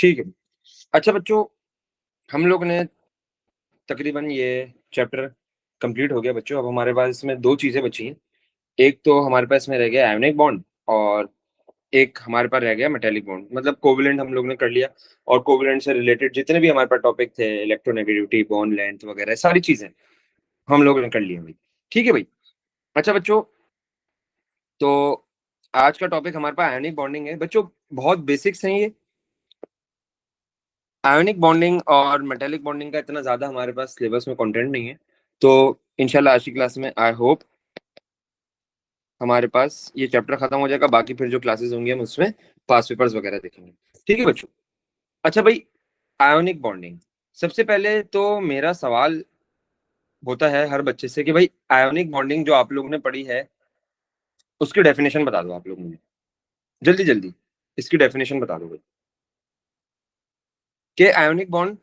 ठीक है। अच्छा बच्चों, हम लोग ने तकरीबन ये चैप्टर कंप्लीट हो गया बच्चों। अब हमारे पास इसमें दो चीजें बची हैं। एक तो हमारे पास में रह गया आयोनिक बॉन्ड, और एक हमारे पास रह गया मेटेलिक बॉन्ड। मतलब कोवलेंट हम लोग ने कर लिया, और कोवलेंट से रिलेटेड जितने भी हमारे पास टॉपिक थे, इलेक्ट्रोनेगेटिविटी, बॉन्ड लेंथ वगैरह सारी चीजें हम लोग ने कर ली हैं भाई। ठीक है भाई। अच्छा बच्चों, तो आज का टॉपिक हमारे पास आयोनिक बॉन्डिंग है बच्चों। बहुत बेसिक्स हैं ये। आयोनिक बॉन्डिंग और मेटेलिक बॉन्डिंग का इतना ज्यादा हमारे पास सिलेबस में कंटेंट नहीं है, तो इंशाल्लाह आज की क्लास में आई होप हमारे पास ये चैप्टर खत्म हो जाएगा। बाकी फिर जो क्लासेस होंगी हम उसमें पास पेपर्स वगैरह देखेंगे। ठीक है बच्चों। अच्छा भाई, आयोनिक बॉन्डिंग, सबसे पहले तो मेरा सवाल होता है हर बच्चे से कि भाई आयोनिक बॉन्डिंग जो आप लोगों ने पढ़ी है उसकी डेफिनेशन बता दो आप लोग मुझे, जल्दी जल्दी इसकी डेफिनेशन बता दो भाई, कि आयोनिक बॉन्ड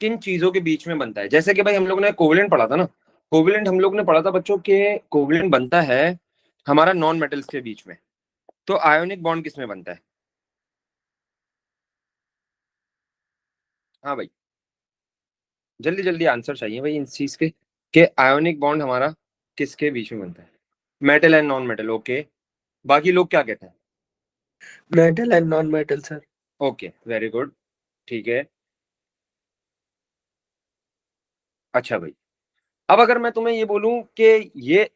किन चीजों के बीच में बनता है। जैसे कि भाई हम लोग ने कोवलेंट पढ़ा था ना, कोवलेंट हम लोग ने पढ़ा था बच्चों के कोवलेंट बनता है हमारा नॉन मेटल्स के बीच में। तो आयोनिक बॉन्ड किस में बनता है? हाँ भाई, जल्दी जल्दी आंसर चाहिए भाई इस चीज के, कि आयोनिक बॉन्ड हमारा किसके बीच में बनता है? Metal and non metal, okay. बाकी लोग क्या कहते हैं? Metal and non metal sir. Okay, very good, ठीक है। अच्छा भाई, अब अगर मैं तुम्हें ये बोलूं कि ये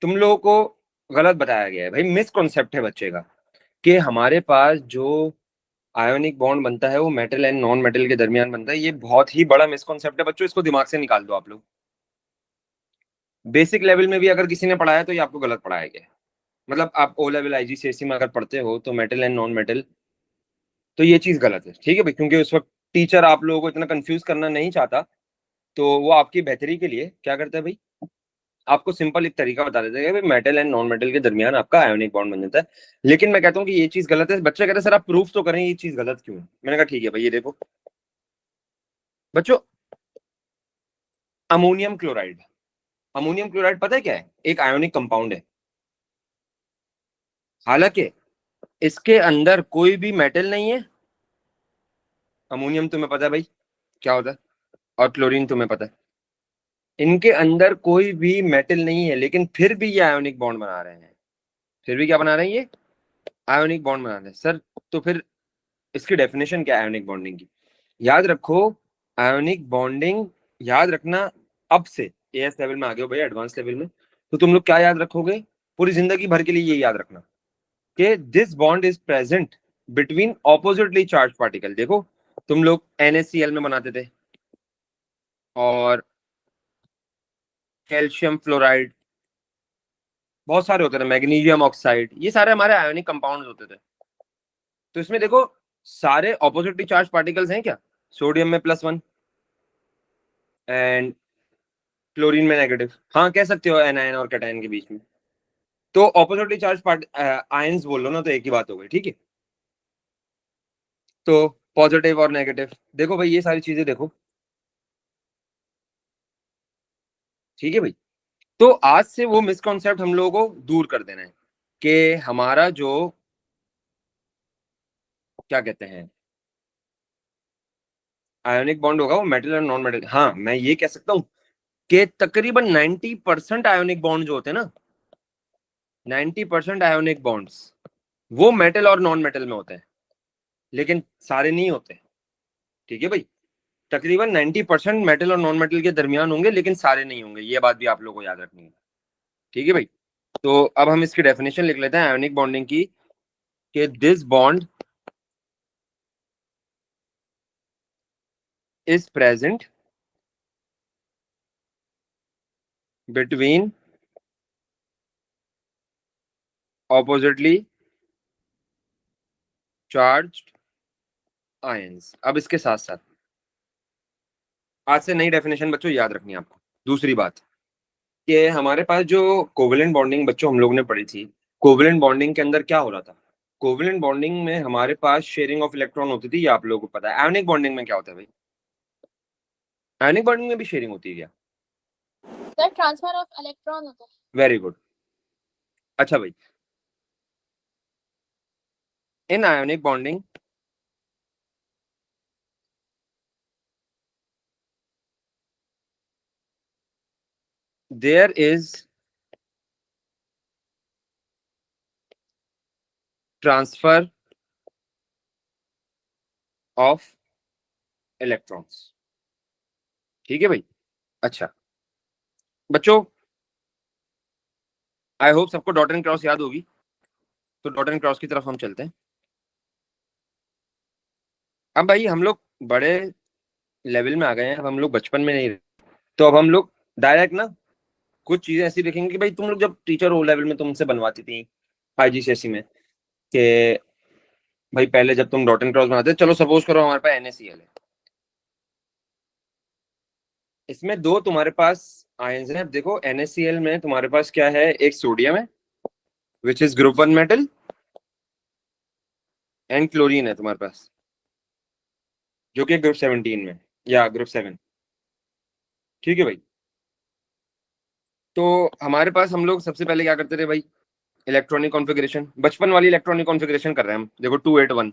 तुम लोगों को गलत बताया गया है भाई, मिसकॉन्सेप्ट है बच्चे का, कि हमारे पास जो आयोनिक बॉन्ड बनता है वो मेटल एंड नॉन मेटल के दरमियान बनता है। ये बहुत ही बड़ा मिसकॉन्सेप्ट है बच्चों, इसको दिमाग से निकाल दो आप लोग। बेसिक लेवल में भी अगर किसी ने पढ़ाया तो ये आपको गलत पढ़ाया गया है। मतलब आप ओ लेवल आईजीसीएसई में अगर पढ़ते हो तो मेटल एंड नॉन मेटल, तो ये चीज गलत है। ठीक है भाई, क्योंकि उस वक्त टीचर आप लोगों को इतना कंफ्यूज करना नहीं चाहता, तो वो आपकी बेहतरी के लिए क्या करता है भाई, आपको सिंपल एक तरीका बता देते हैं कि मेटल एंड नॉन मेटल के दरमियान आपका आयोनिक बॉन्ड बन जाता है। लेकिन मैं कहता हूँ कि ये चीज गलत है। बच्चे कहते हैं सर आप प्रूफ तो करें ये चीज गलत क्यों है। मैंने कहा ठीक है भाई, ये देखो बच्चों, अमोनियम क्लोराइड, अमोनियम क्लोराइड पता है क्या है? एक आयोनिक कंपाउंड है। हालांकि इसके अंदर कोई भी मेटल नहीं है। अमोनियम तुम्हें पता है भाई क्या होता है, और क्लोरीन तुम्हें पता है। इनके अंदर कोई भी मेटल नहीं है, लेकिन फिर भी ये आयोनिक बॉन्ड बना रहे हैं। फिर भी क्या बना रहे हैं ये? आयोनिक बॉन्ड बना रहे हैं सर। तो फिर इसकी डेफिनेशन क्या है आयोनिक बॉन्डिंग की? याद रखो, आयोनिक बॉन्डिंग, याद रखना अब से एएस लेवल में आ गए हो भाई, एडवांस लेवल में, तो तुम लोग क्या याद रखोगे पूरी जिंदगी भर के लिए? ये याद रखना कि this bond is present between oppositely charge particle. देखो, तुम लोग NaCl में बनाते थे, और कैल्शियम फ्लोराइड, बहुत सारे होते थे, मैग्नीशियम ऑक्साइड, ये सारे हमारे आयोनिक कंपाउंड्स होते थे। तो इसमें देखो, सारे ऑपोजिटली चार्ज पार्टिकल्स हैं क्या? सोडियम में +1 एंड क्लोरीन में नेगेटिव। हाँ कह सकते हो एनायन और कैटायन के बीच में। तो ऑपोजिटली चार्ज पार्ट आयंस बोल लो ना, तो एक ही बात हो गई। ठीक है, तो पॉजिटिव और नेगेटिव, देखो भाई ये सारी चीजें देखो। ठीक है भाई, तो आज से वो मिसकॉन्सेप्ट हम लोगों को दूर कर देना है कि हमारा जो क्या कहते हैं आयोनिक बॉन्ड होगा वो मेटल और नॉन मेटल। हाँ मैं ये कह सकता हूँ कि तकरीबन 90% आयोनिक बॉन्ड जो होते हैं ना, 90% आयोनिक बॉन्ड्स वो मेटल और नॉन मेटल में होते हैं, लेकिन सारे नहीं होते। ठीक है भाई, तकरीबन 90% मेटल और नॉन मेटल के दरमियान होंगे, लेकिन सारे नहीं होंगे। ये बात भी आप लोगों को याद रखनी है। ठीक है भाई, तो अब हम इसकी डेफिनेशन लिख लेते हैं आयोनिक बॉन्डिंग की, कि this bond is present between oppositely charged ions. अब इसके साथ साथ आज से नई डेफिनेशन बच्चों याद रखनी है आपको। दूसरी बात, कि हमारे पास जो कोवेलेंट बॉन्डिंग बच्चों हम लोग ने पढ़ी थी, कोवेलेंट बॉन्डिंग के अंदर क्या हो रहा था? कोवेलेंट बॉन्डिंग में हमारे पास शेयरिंग ऑफ इलेक्ट्रॉन होती थी, ये आप लोगों को पता है। आयोनिक बॉन्डिंग में क्या होता है भाई? आयोनिक बॉन्डिंग में भी शेयरिंग होती है क्या? सर ट्रांसफर ऑफ इलेक्ट्रॉन होता है। Very good. अच्छा भाई, इन ionic bonding there is transfer of electrons। ठीक है भाई। अच्छा बच्चों, आई होप सबको डॉट एंड क्रॉस याद होगी, तो डॉट एंड क्रॉस की तरफ हम चलते हैं। अब भाई हम लोग बड़े लेवल में आ गए हैं, अब हम लोग बचपन में नहीं रहे। तो अब हम लोग डायरेक्ट ना कुछ चीजें ऐसी देखेंगे कि भाई तुम लोग जब टीचर ओ लेवल में तुमसे बनवाती थी आईजीसीएसई में, कि भाई पहले जब तुम डॉट एंड क्रॉस बनाते, चलो सपोज करो हमारे पास NaCl है, इसमें दो तुम्हारे पास आयंस हैं। देखो NaCl में तुम्हारे पास क्या है, एक सोडियम है which is group 1 metal, and chlorine है तुम्हारे पास जो कि ग्रुप 17 में या ग्रुप 7। ठीक है भाई। तो हमारे पास हम लोग सबसे पहले क्या करते थे भाई, इलेक्ट्रॉनिक कॉन्फ़िगरेशन, बचपन वाली इलेक्ट्रॉनिक कॉन्फ़िगरेशन कर रहे हैं हम। देखो 281,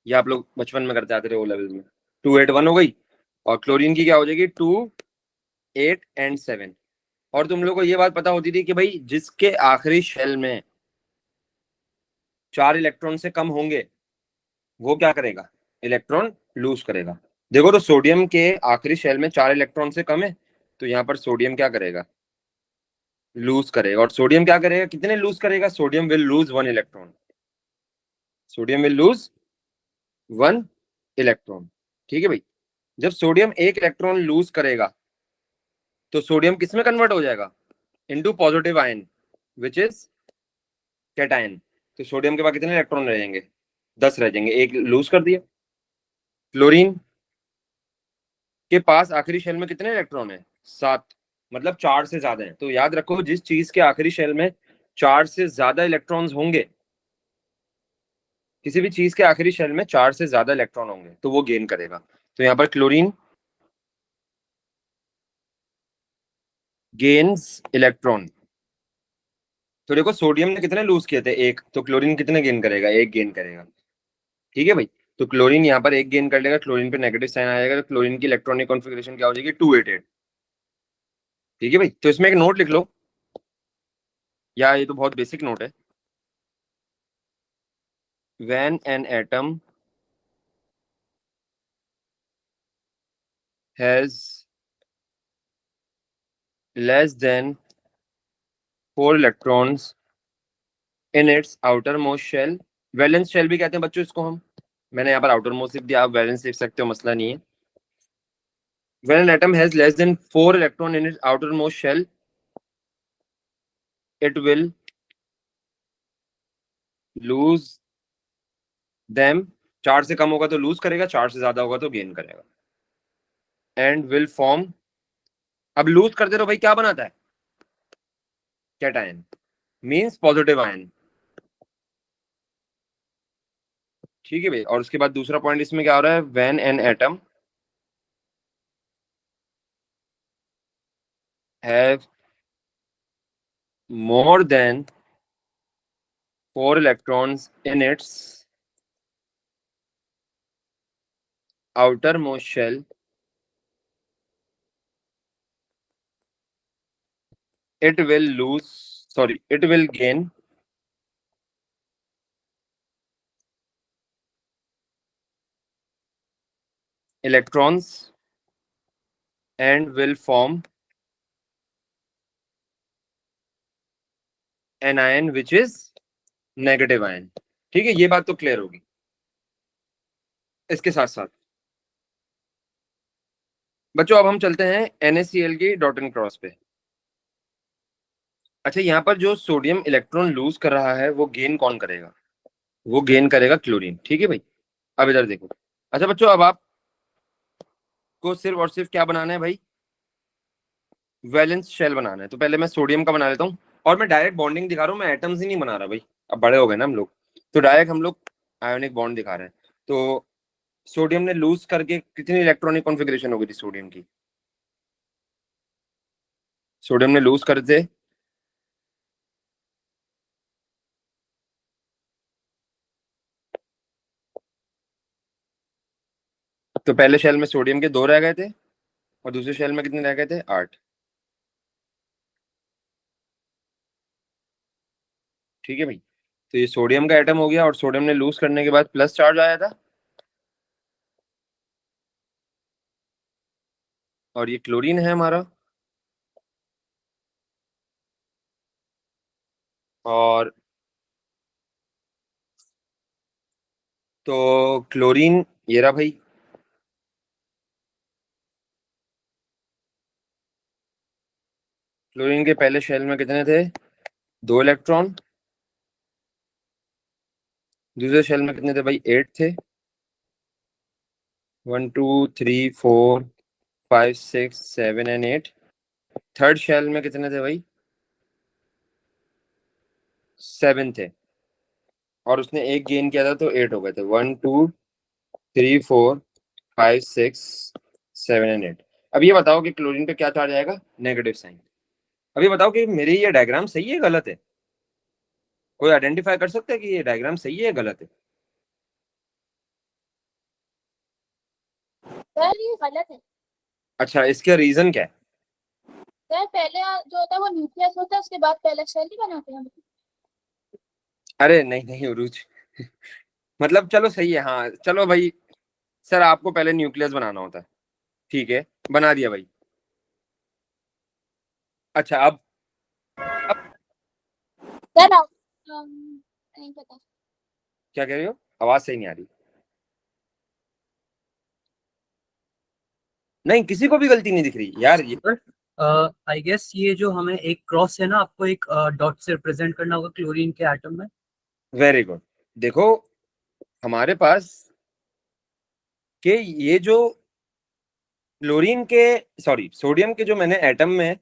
ये आप लोग बचपन में करते आते थे ओ लेवल में। 281 हो गई, और क्लोरीन की क्या हो जाएगी 2, 8 एंड 7। और तुम लोग को ये बात पता होती थी कि भाई जिसके आखिरी शेल में 4 इलेक्ट्रॉन से कम होंगे वो क्या करेगा, इलेक्ट्रॉन लूज करेगा। देखो तो सोडियम के आखिरी शेल में 4 इलेक्ट्रॉन से कम है, तो यहाँ पर सोडियम क्या करेगा, लूज करेगा। और सोडियम क्या करेगा, कितने लूज करेगा, sodium will lose 1 electron, sodium will lose 1 electron. ठीक है भाई। जब सोडियम 1 इलेक्ट्रॉन लूज करेगा तो सोडियम किस में कन्वर्ट हो जाएगा, into positive ion which is cation. तो सोडियम के पास कितने इलेक्ट्रॉन रह जाएंगे, 10 रह जाएंगे, एक लूज कर दिया। क्लोरीन के पास आखिरी शेल में कितने इलेक्ट्रॉन है, 7, मतलब 4 से ज्यादा है। तो याद रखो जिस चीज के आखिरी शेल में 4 से ज्यादा इलेक्ट्रॉन्स होंगे, किसी भी चीज के आखिरी शेल में 4 से ज्यादा इलेक्ट्रॉन होंगे तो वो गेन करेगा। तो यहाँ पर क्लोरीन गेन्स इलेक्ट्रॉन। तो देखो सोडियम ने कितने लूज किए थे, एक, तो क्लोरीन कितने गेन करेगा, एक गेन करेगा। ठीक है भाई। तो क्लोरीन यहाँ पर एक गेन कर लेगा, क्लोरीन पे नेगेटिव साइन आ जाएगा, तो क्लोरीन की इलेक्ट्रॉनिक कॉन्फ़िगरेशन क्या हो जाएगी, 288। ठीक है भाई। तो इसमें एक नोट लिख लो, या ये तो बहुत बेसिक नोट है। When an atom has less than 4 electrons in its outermost shell, valence shell भी कहते हैं बच्चों इसको हम, मैंने यहाँ पर आउटर मोस्ट लिख दिया, आप वैलेंस लिख सकते हो, मसला नहीं है। When an atom has less than 4 electron in its outermost shell, it will lose them। 4 से कम होगा तो लूज करेगा, 4 से ज्यादा होगा तो गेन करेगा। एंड विल फॉर्म, अब लूज करते रहो भाई, क्या बनाता है, कैटायन, मींस पॉजिटिव आयन। ठीक है भाई। और उसके बाद दूसरा पॉइंट इसमें क्या हो रहा है, when an atom have more than 4 electrons in its outermost shell, it will lose, sorry, it will gain electrons and will form an ion which is negative ion. ठीक है, ये बात तो क्लियर होगी। इसके साथ साथ बच्चों अब हम चलते हैं NaCl की डॉट एंड क्रॉस पे। अच्छा, यहाँ पर जो सोडियम इलेक्ट्रॉन लूज कर रहा है वो गेन कौन करेगा, वो गेन करेगा क्लोरीन। ठीक है भाई। अब इधर देखो। अच्छा बच्चों, अब आपको सिर्फ और सिर्फ क्या बनाना है भाई, वैलेंस शेल बनाना है। तो पहले मैं सोडियम का बना लेता हूँ, और मैं डायरेक्ट बॉन्डिंग दिखा रहा हूँ, मैं एटम्स ही नहीं बना रहा भाई, अब बड़े हो गए ना हम लोग, तो डायरेक्ट हम लोग आयोनिक बॉन्ड दिखा रहे हैं। तो सोडियम ने लूज करके कितनी इलेक्ट्रॉनिक कॉन्फ़िगरेशन हो गई थी सोडियम की, सोडियम ने लूज कर दे, तो पहले शेल में सोडियम के 2 रह गए थे, और दूसरे शेल में कितने रह गए थे, 8। ठीक है भाई, तो ये सोडियम का एटम हो गया और सोडियम ने लूज करने के बाद प्लस चार्ज आया था, और ये क्लोरीन है हमारा, और तो क्लोरीन ये रहा भाई, क्लोरीन के पहले शेल में कितने थे, 2 इलेक्ट्रॉन, दूसरे शेल में कितने थे भाई, 8 थे, 1 2 3 4 5 6 7 एंड 8, थर्ड शेल में कितने थे भाई, 7 थे, और उसने एक गेन किया था तो 8 हो गए थे, 1 2 3 4 5 6 7 एंड 8। अब ये बताओ कि क्लोरीन पे क्या चार्ज आएगा, नेगेटिव साइन। अब ये बताओ कि मेरी ये डायग्राम सही है गलत है, कोई आइडेंटिफाई कर सकता है कि ये डायग्राम सही है गलत है। सर ये गलत है। अच्छा, इसका रीजन क्या है। सर पहले जो होता है वो न्यूक्लियस होता है, उसके बाद पहले सेल ही बनाते हैं हम। अरे नहीं नहीं उरुज, मतलब चलो सही है, हाँ चलो भाई, सर आपको पहले न्यूक्लियस बनाना होता है, ठीक है, बना दिया भाई। अच्छा अब सर आप नहीं पता। क्या कह रही हो, आवाज सही नहीं आ रही। नहीं, किसी को भी गलती नहीं दिख रही यार ये। आई गेस ये जो हमें एक क्रॉस है ना, आपको एक डॉट से रिप्रेजेंट करना होगा क्लोरीन के एटम में। Very good. देखो हमारे पास के ये जो क्लोरीन के, सॉरी सोडियम के जो मैंने एटम में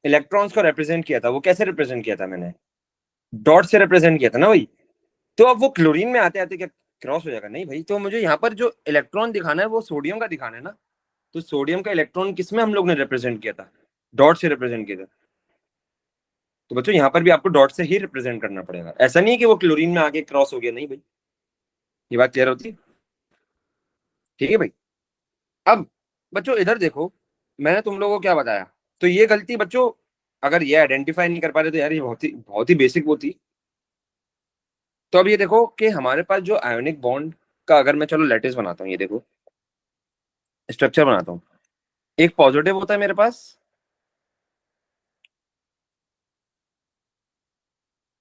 इलेक्ट्रॉन्स को रिप्रेजेंट किया था, वो कैसे रिप्रेजेंट किया था मैंने, डॉट से रिप्रेजेंट किया था ना भाई। तो अब वो क्लोरीन में आते आते क्या क्रॉस हो जाएगा, नहीं भाई, तो मुझे यहाँ पर जो इलेक्ट्रॉन दिखाना है वो सोडियम का दिखाना है ना, तो सोडियम का इलेक्ट्रॉन किसमें हम लोग ने रिप्रेजेंट किया था, डॉट से रिप्रेजेंट किया था। तो बच्चों यहाँ पर भी आपको डॉट से ही रिप्रेजेंट करना पड़ेगा, ऐसा नहीं है कि वो क्लोरीन में आके क्रॉस हो गया, नहीं भाई, ये बात क्लियर होती है, ठीक है भाई। अब बच्चों इधर देखो, मैंने तुम लोगों को क्या बताया, तो ये गलती बच्चों, अगर ये आइडेंटिफाई नहीं कर पा रहे तो यार ये बहुत ही बेसिक वो थी। तो अब ये देखो कि हमारे पास जो आयोनिक बॉन्ड का, अगर मैं चलो लेटिस बनाता हूँ, ये देखो स्ट्रक्चर बनाता हूँ, एक पॉजिटिव होता है मेरे पास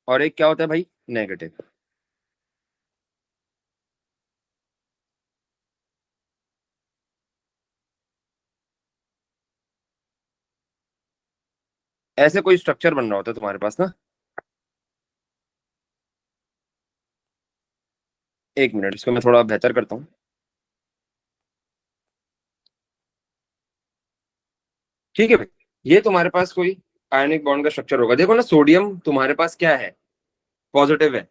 और एक क्या होता है भाई, नेगेटिव। ऐसे कोई स्ट्रक्चर बन रहा होता है तुम्हारे पास ना, एक मिनट इसको मैं थोड़ा बेहतर करता हूँ, ठीक है भाई। ये तुम्हारे पास कोई आयनिक बॉन्ड का स्ट्रक्चर होगा, देखो ना सोडियम तुम्हारे पास क्या है, पॉजिटिव है,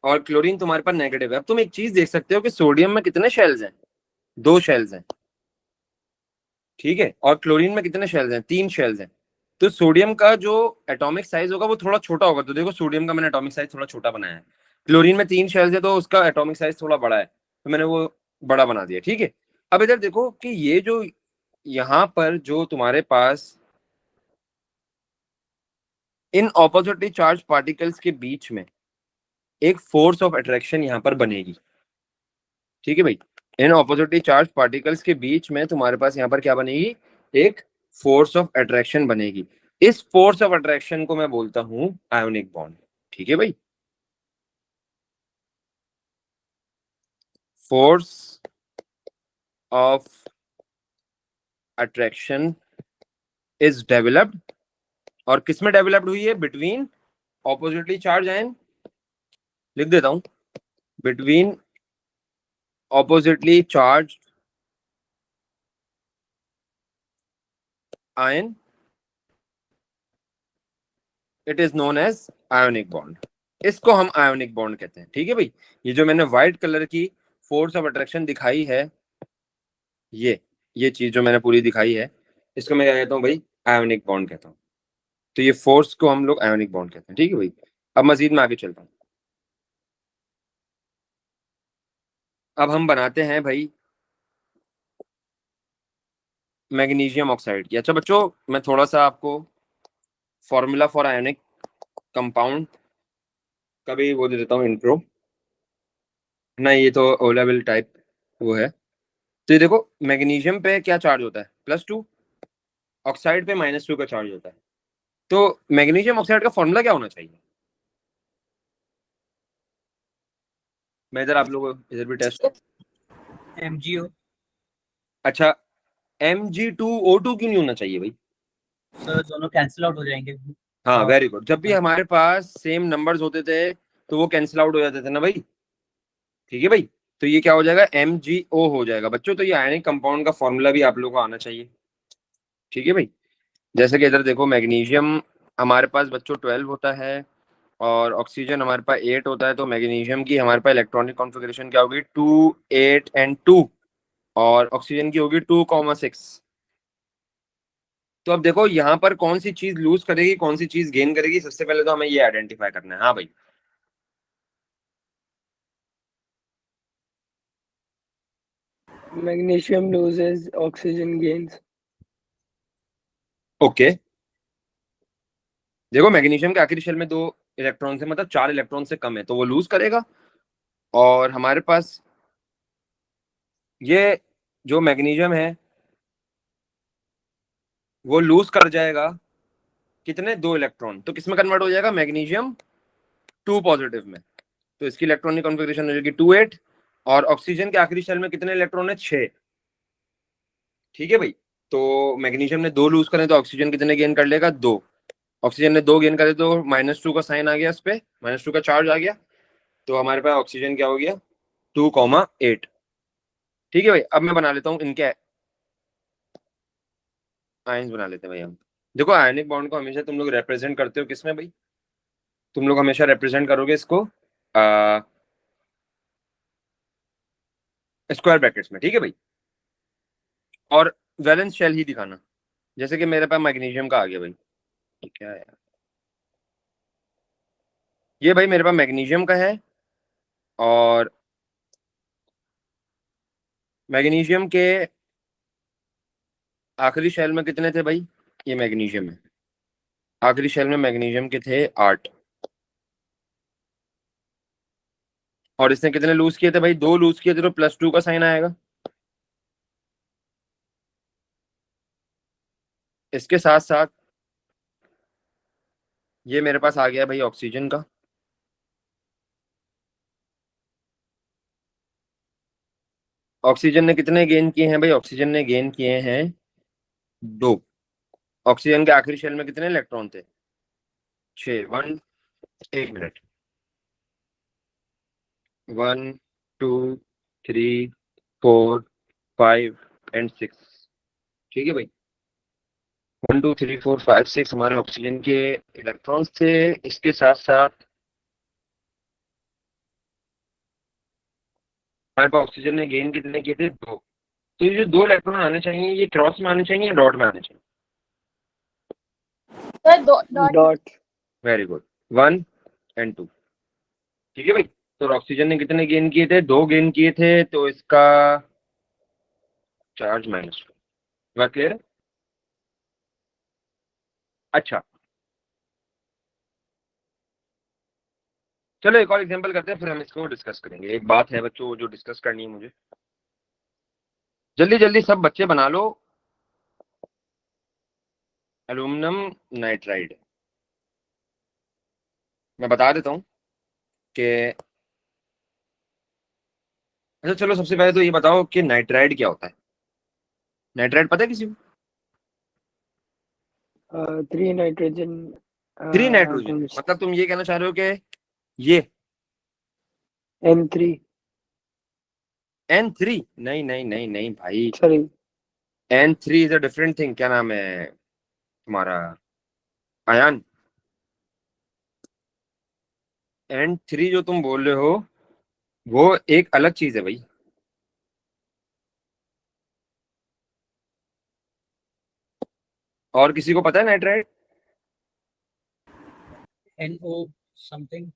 और क्लोरीन तुम्हारे पास नेगेटिव है। अब तुम एक चीज देख सकते हो कि सोडियम में कितने शेल्स हैं, 2 शेल्स हैं, ठीक है, और क्लोरीन में कितने शेल्स हैं, 3 शेल्स हैं। तो सोडियम का जो एटॉमिक साइज होगा वो थोड़ा छोटा होगा, तो देखो सोडियम का मैंने एटॉमिक साइज थोड़ा छोटा बनाया है, क्लोरीन में 3 शेल्स है तो उसका एटॉमिक साइज थोड़ा बड़ा है, तो मैंने वो बड़ा बना दिया, ठीक है। अब इधर देखो कि ये जो यहाँ पर जो तुम्हारे पास इन ऑपोजिटली चार्ज पार्टिकल्स के बीच में एक फोर्स ऑफ अट्रैक्शन यहाँ पर बनेगी, ठीक है भाई। इन ऑपोजिटली चार्ज पार्टिकल्स के बीच में तुम्हारे पास यहाँ पर क्या बनेगी, एक फोर्स ऑफ अट्रैक्शन बनेगी। इस फोर्स ऑफ अट्रैक्शन को मैं बोलता हूं आयोनिक बॉन्ड, ठीक है भाई। Force of attraction is developed, और किसमें डेवलप्ड हुई है, बिटवीन ऑपोजिटली चार्ज आयन, लिख देता हूं, between oppositely charge ion, it is known as ionic bond, इसको हम आयोनिक बॉन्ड कहते हैं, ठीक है भाई। ये जो मैंने व्हाइट कलर की फोर्स ऑफ अट्रैक्शन दिखाई है, ये चीज जो मैंने पूरी दिखाई है, इसको मैं क्या कहता हूँ भाई, आयोनिक बॉन्ड कहता हूँ। तो ये फोर्स को हम लोग आयोनिक बॉन्ड कहते हैं, ठीक है भाई। अब मजीद में आगे चलता हूँ, अब हम बनाते हैं भाई मैग्नीशियम ऑक्साइड की। अच्छा बच्चों, मैं थोड़ा सा आपको फॉर्मूला फॉर आयोनिक कंपाउंड का भी वो दे देता हूँ इंट्रो। नहीं, ये तो ओ लेवल टाइप वो है। तो ये देखो, मैग्नीशियम पे क्या चार्ज होता है, +2, ऑक्साइड पे -2 का चार्ज होता है। तो मैग्नीशियम ऑक्साइड का फॉर्मूला क्या होना चाहिए? मैं इधर आप लोगों को इधर भी टेस्ट। MgO। अच्छा, Mg2O2 क्यों नहीं होना चाहिए भाई? सर दोनों कैंसिल आउट हो जाएंगे। हाँ, हाँ। Very good. जब भी हमारे पास सेम नंबर्स होते थे तो वो कैंसिल आउट हो जाते थे ना भाई। ठीक है भाई, तो ये क्या हो जाएगा, MgO हो जाएगा बच्चों। तो ये आयनिक कंपाउंड का फॉर्मूला भी आप लोगों को आना चाहिए। ठीक है भाई, जैसे कि इधर देखो, मैग्नीशियम हमारे पास बच्चों 12 होता है और ऑक्सीजन हमारे पास 8 होता है। तो मैग्नीशियम की हमारे पास इलेक्ट्रॉनिक कॉन्फ़िगरेशन क्या होगी, 2, 8 एंड 2, और ऑक्सीजन की होगी 2,6। तो अब देखो यहाँ पर कौन सी चीज लूज करेगी, कौन सी चीज गेन करेगी, सबसे पहले तो हमें ये आइडेंटिफाई करना है। हाँ भाई, Magnesium loses, oxygen gains. Okay. देखो, मैग्नीशियम के आखिरी शेल में 2 इलेक्ट्रॉन से, मतलब 4 इलेक्ट्रॉन से कम है, तो वो लूज करेगा। और हमारे पास ये जो मैग्नीशियम है वो लूज कर जाएगा कितने, 2 इलेक्ट्रॉन। तो किसमें कन्वर्ट हो जाएगा, मैग्नीशियम 2 पॉजिटिव में। तो इसकी इलेक्ट्रॉनिक कॉन्फ़िगरेशन हो जाएगी 2, 8। और ऑक्सीजन के आखिरी शेल में कितने इलेक्ट्रॉन है, 6। ठीक है भाई, तो मैग्नीशियम ने 2 लूज करे तो ऑक्सीजन कितने गेन कर लेगा, 2। ऑक्सीजन ने 2 गेन करे तो -2 का साइन आ गया, इस पे -2 का चार्ज आ गया। तो हमारे पास ऑक्सीजन क्या हो गया, 2,8। ठीक है भाई, अब मैं बना लेता हूँ इनके आयंस बना लेते हैं भाई हम। देखो, आयनिक बॉन्ड को हमेशा तुम लोग रिप्रेजेंट करते हो किसमें भाई, तुम लोग हमेशा रिप्रेजेंट करोगे इसको स्क्वायर ब्रैकेट्स में। ठीक है भाई, और वैलेंस शेल ही दिखाना। जैसे कि मेरे पास मैग्नीशियम का आ गया भाई, क्या है यार, ये भाई मेरे पास मैग्नीशियम का है। और मैग्नीशियम के आखिरी शेल में कितने थे भाई, ये मैग्नीशियम है, आखिरी शेल में मैग्नीशियम के थे 8। और इसने कितने लूज किए थे भाई, 2 लूज किए थे, तो +2 का साइन आएगा। इसके साथ साथ ये मेरे पास आ गया भाई ऑक्सीजन का। ऑक्सीजन ने कितने गेन किए हैं भाई, ऑक्सीजन ने गेन किए हैं 2। ऑक्सीजन के आखिरी शेल में कितने इलेक्ट्रॉन थे, 6। 1 मिनट, 1, 2, 3, 4, 5 एंड 6। ठीक है भाई, 1, 2, 3, 4, 5, 6 हमारे ऑक्सीजन के इलेक्ट्रॉन्स थे। इसके साथ साथ हमारे पास ऑक्सीजन ने गेन कितने किए थे, 2। तो ये जो 2 इलेक्ट्रॉन आने चाहिए, ये क्रॉस में आने चाहिए या डॉट में आने चाहिए, sir dot. Dot. Very good, 1 and 2। ठीक है भाई, तो ऑक्सीजन ने कितने गेन किए थे, 2 गेन किए थे, तो इसका चार्ज -2। बात क्लियर है? अच्छा, चलो एक और एग्जांपल करते हैं, फिर हम इसको डिस्कस करेंगे। एक बात है बच्चों जो डिस्कस करनी है मुझे, जल्दी जल्दी सब बच्चे बना लो एल्यूमिनियम नाइट्राइड। मैं बता देता हूँ कि, अच्छा चलो, सबसे पहले तो ये बताओ कि नाइट्राइड क्या होता है। नाइट्राइड पता है किसी को? 3 nitrogen 3 नाइट्रोजन, atoms. मतलब तुम ये कहना चाह रहे हो कि ये N3. N3? नहीं नहीं नहीं नहीं भाई, Sorry. N3 is a different thing. क्या नाम है तुम्हारा, आयान? N3 जो तुम बोल रहे हो वो एक अलग चीज है भाई। और किसी को पता है नाइट्राइड? NO something.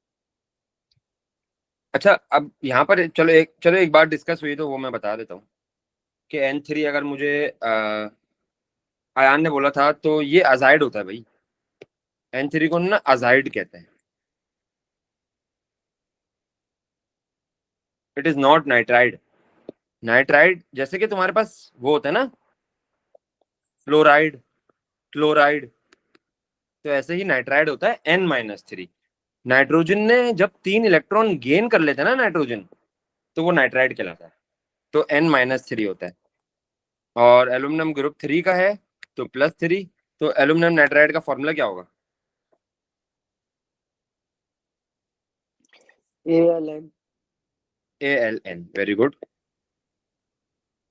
अच्छा, अब यहाँ पर चलो एक बार डिस्कस हुई तो वो मैं बता देता हूँ कि N3 अगर मुझे आयान ने बोला था तो ये अजाइड होता है भाई। N3 को ना अजाइड कहते हैं। It is not nitride. Nitride जैसे कि तुम्हारे पास वो होता है ना, फ्लोराइड, क्लोराइड, तो ऐसे ही नाइट्राइड होता है N-3। नाइट्रोजन ने जब 3 इलेक्ट्रॉन गेन कर लेते हैं ना नाइट्रोजन, तो वो नाइट्राइड कहलाता है, तो N-3 होता है। और एल्यूमिनियम ग्रुप 3 का है तो +3, तो एल्यूमिनियम नाइट्राइड का फॉर्मूला क्या होगा? ALN. ALN। वेरी गुड,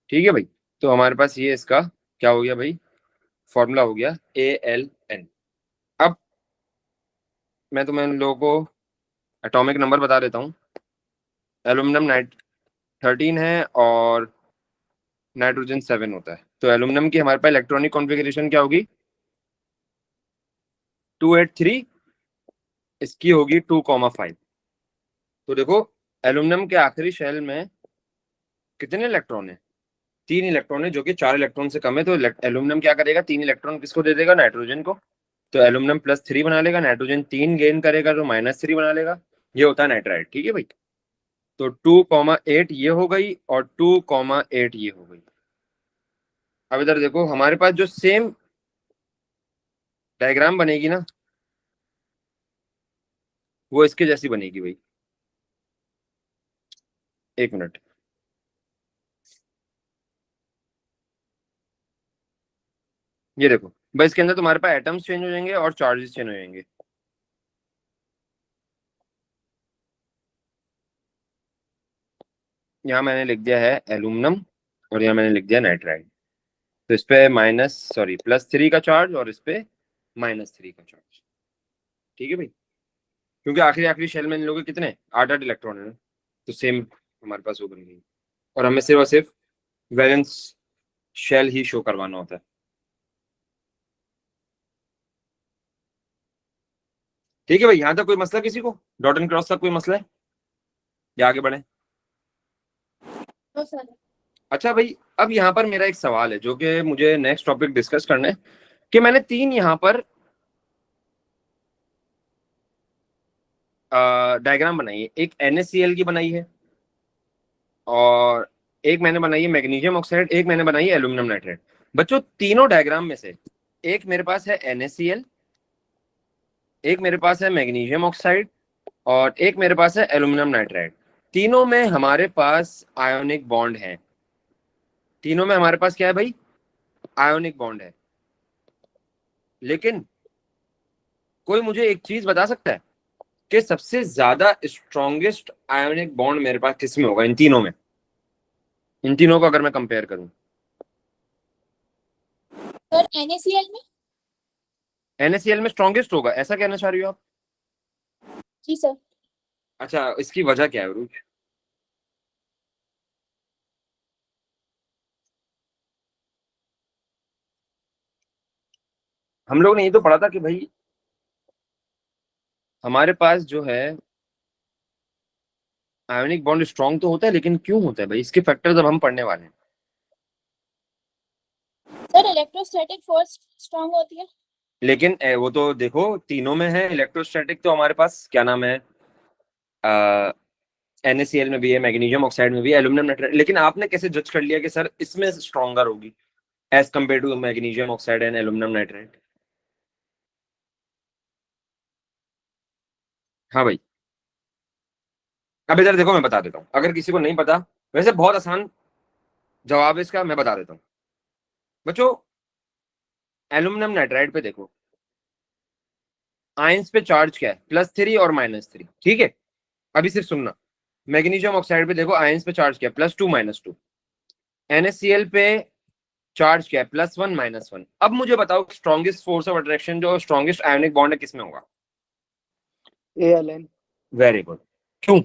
ठीक है भाई। तो हमारे पास ये इसका क्या हो गया भाई, फॉर्मूला हो गया ALN। अब मैं तुम्हें इन लोगों को एटॉमिक नंबर बता देता हूँ। एल्यूमिनियम 13 है और नाइट्रोजन 7 होता है, तो एल्यूमिनियम की हमारे पास इलेक्ट्रॉनिक कॉन्फ़िगरेशन क्या होगी? 283, इसकी होगी 2,5। तो देखो एल्यूमिनियम के आखिरी शेल में कितने इलेक्ट्रॉन है? 3 इलेक्ट्रॉन है, जो कि 4 इलेक्ट्रॉन से कम है। तो एल्यूमिनियम क्या करेगा, 3 इलेक्ट्रॉन किसको दे देगा? नाइट्रोजन को। तो एल्यूमिनियम +3 बना लेगा, नाइट्रोजन 3 गेन करेगा तो -3 बना लेगा। ये होता है नाइट्राइड, ठीक है भाई। तो 2,8 ये हो गई और 2,8 ये हो गई। अब इधर देखो हमारे पास जो सेम डायग्राम बनेगी ना, वो इसके जैसी बनेगी भाई। एक मिनट, ये देखो भाई, इसके अंदर तुम्हारे पास एटम्स चेंज हो जाएंगे और चार्जेस चेंज हो जाएंगे। यहाँ मैंने लिख दिया है एल्यूमिनियम और यहाँ मैंने लिख दिया नाइट्राइड। तो इस पे +3 का चार्ज और इस पे -3 का चार्ज, ठीक है भाई। क्योंकि आखिरी आखिरी शेल में इन लोगों के कितने 8-8 इलेक्ट्रॉन है ना, तो सेम हमारे पास वो बन गई। और हमें सिर्फ और सिर्फ वैलेंस शेल ही शो करवाना होता है, ठीक है भाई। यहाँ तक कोई मसला किसी को? डॉट एंड क्रॉस तक कोई मसला है या आगे बढ़े? तो सर अच्छा भाई, अब यहाँ पर मेरा एक सवाल है जो कि मुझे नेक्स्ट टॉपिक डिस्कस करना है, कि मैंने 3 यहाँ पर डायग्राम बनाई है। एक NaCl की बनाई है, और एक मैंने बनाई है मैग्नीशियम ऑक्साइड, एक मैंने बनाई है एल्यूमिनियम नाइट्राइड। बच्चों तीनों डायग्राम में से एक मेरे पास है NaCl, एक मेरे पास है मैग्नीशियम ऑक्साइड, और एक मेरे पास है एल्यूमिनियम नाइट्राइड। तीनों में हमारे पास आयोनिक बॉन्ड है। तीनों में हमारे पास क्या है भाई? आयोनिक बॉन्ड है। लेकिन कोई मुझे एक चीज बता सकता है कि सबसे ज्यादा स्ट्रॉन्गेस्ट आयोनिक बॉन्ड मेरे पास किसमें होगा इन तीनों में? इन तीनों को अगर मैं कंपेयर करूं, सर NaCl में। NaCl में स्ट्रॉन्गेस्ट होगा, ऐसा कहना चाह रही हो आप? जी सर। अच्छा, इसकी वजह क्या है रूज? हम लोग ने ये तो पढ़ा था कि भाई हमारे पास जो है आयोनिक बॉन्ड स्ट्रॉन्ग तो होता है, लेकिन क्यों होता है भाई? इसके फैक्टर्स अब हम पढ़ने वाले हैं। सर इलेक्ट्रोस्टैटिक फोर्स स्ट्रांग होती है। लेकिन वो तो देखो तीनों में है। इलेक्ट्रोस्टैटिक तो हमारे पास क्या नाम है, NaCl में भी है, मैग्नीशियम ऑक्साइड में भी है, एल्यूमिनियम नाइट्राइड। लेकिन आपने कैसे जज कर लिया कि सर इसमें स्ट्रॉन्गर होगी as compare to magnesium oxide and aluminium nitride? हाँ भाई, अब इधर देखो मैं बता देता हूँ, अगर किसी को नहीं पता, वैसे बहुत आसान जवाब है इसका, मैं बता देता हूँ बच्चों। एल्यूमिनियम नाइट्राइड पे देखो आयंस पे चार्ज क्या है, +3 और -3, ठीक है। अभी सिर्फ सुनना। मैग्नीशियम ऑक्साइड पे देखो आयंस पे चार्ज क्या है, +2 -2। NaCl पे चार्ज क्या है, +1 -1। अब मुझे बताओ स्ट्रॉन्गेस्ट फोर्स ऑफ अट्रैक्शन, जो स्ट्रॉन्गेस्ट आयोनिक बॉन्ड है, किसमें होगा? ALN. Very good. क्यों?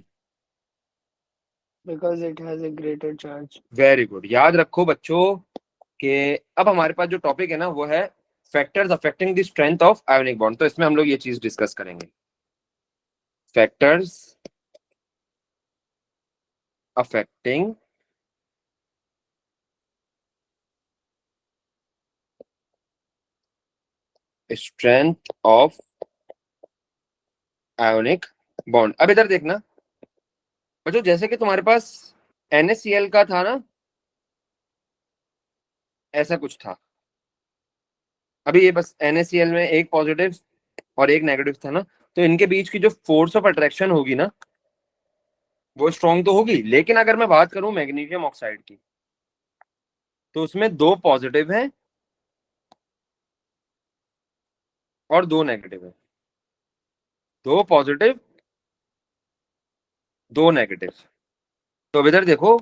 Because it has a greater charge. Very good. याद रखो बच्चों कि अब हमारे पास जो टॉपिक है ना, वो है factors affecting the strength of ionic bond. तो इसमें हम लोग ये चीज डिस्कस करेंगे, factors affecting strength of ionic bond. अब इधर देखना, बच्चों जैसे कि तुम्हारे पास NaCl का था ना, ऐसा कुछ था। अभी ये बस NaCl में एक पॉजिटिव और एक नेगेटिव था ना, तो इनके बीच की जो फोर्स ऑफ अट्रैक्शन होगी ना, वो स्ट्रॉन्ग तो होगी। लेकिन अगर मैं बात करूं मैग्नीशियम ऑक्साइड की, तो उसमें दो पॉजिटिव हैं और दो नेगेटिव है। दो पॉजिटिव, दो नेगेटिव। तो अब इधर देखो,